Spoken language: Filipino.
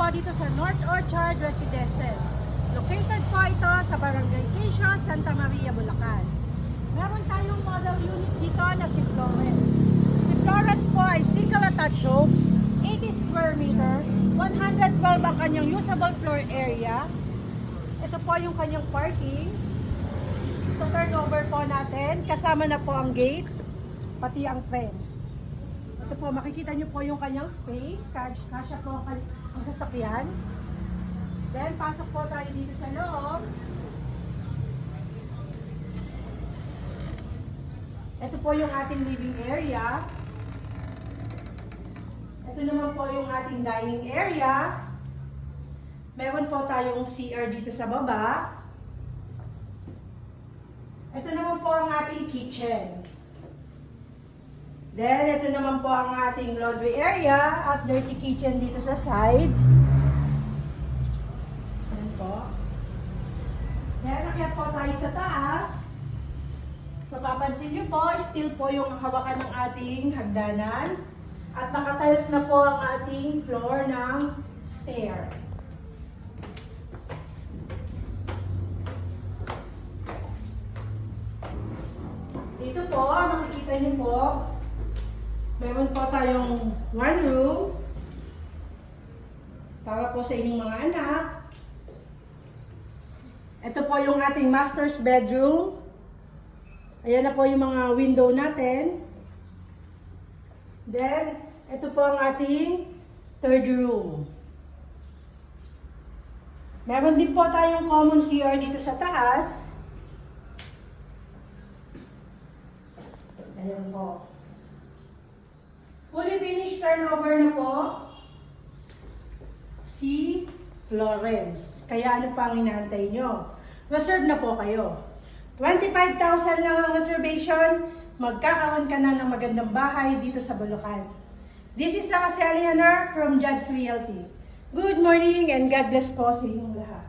po dito sa North Orchard Residences. Located po ito sa Barangay Quezon, Santa Maria, Bulacan. Meron tayong model unit dito na si Florence. Si Florence po ay single attached homes, 80 square meter, 112 ang kanyang usable floor area. Ito po yung kanyang parking. So turnover po natin, kasama na po ang gate, pati ang fence. Ito po, makikita nyo po yung kanyang space, kasya po ang sasakyan. Then, pasok po tayo dito sa loob. Ito po yung ating living area. Ito naman po yung ating dining area. Meron po tayong CR dito sa baba. Ito naman po ang ating kitchen. Then, ito naman po ang ating laundry area at dirty kitchen dito sa side. Ayan po. Then, akyat po tayo sa taas. Mapapansin nyo po, still po yung hawakan ng ating hagdanan. At nakatiles na po ang ating floor ng stair. Dito po, makikita nyo po, meron po tayong one room para po sa inyong mga anak. Ito po yung ating master's bedroom. Ayan na po yung mga window natin. Then, ito po ang ating third room. Meron din po tayong common CR dito sa taas. Ayan po. Fully finished turnover na po si Florence. Kaya ano pa ang inaantay nyo? Reserve na po kayo. 25,000 lang ang reservation. Magkakaroon ka na ng magandang bahay dito sa Bulacan. This is Sarah Celianer from Judge Realty. Good morning and God bless po sa inyong lahat.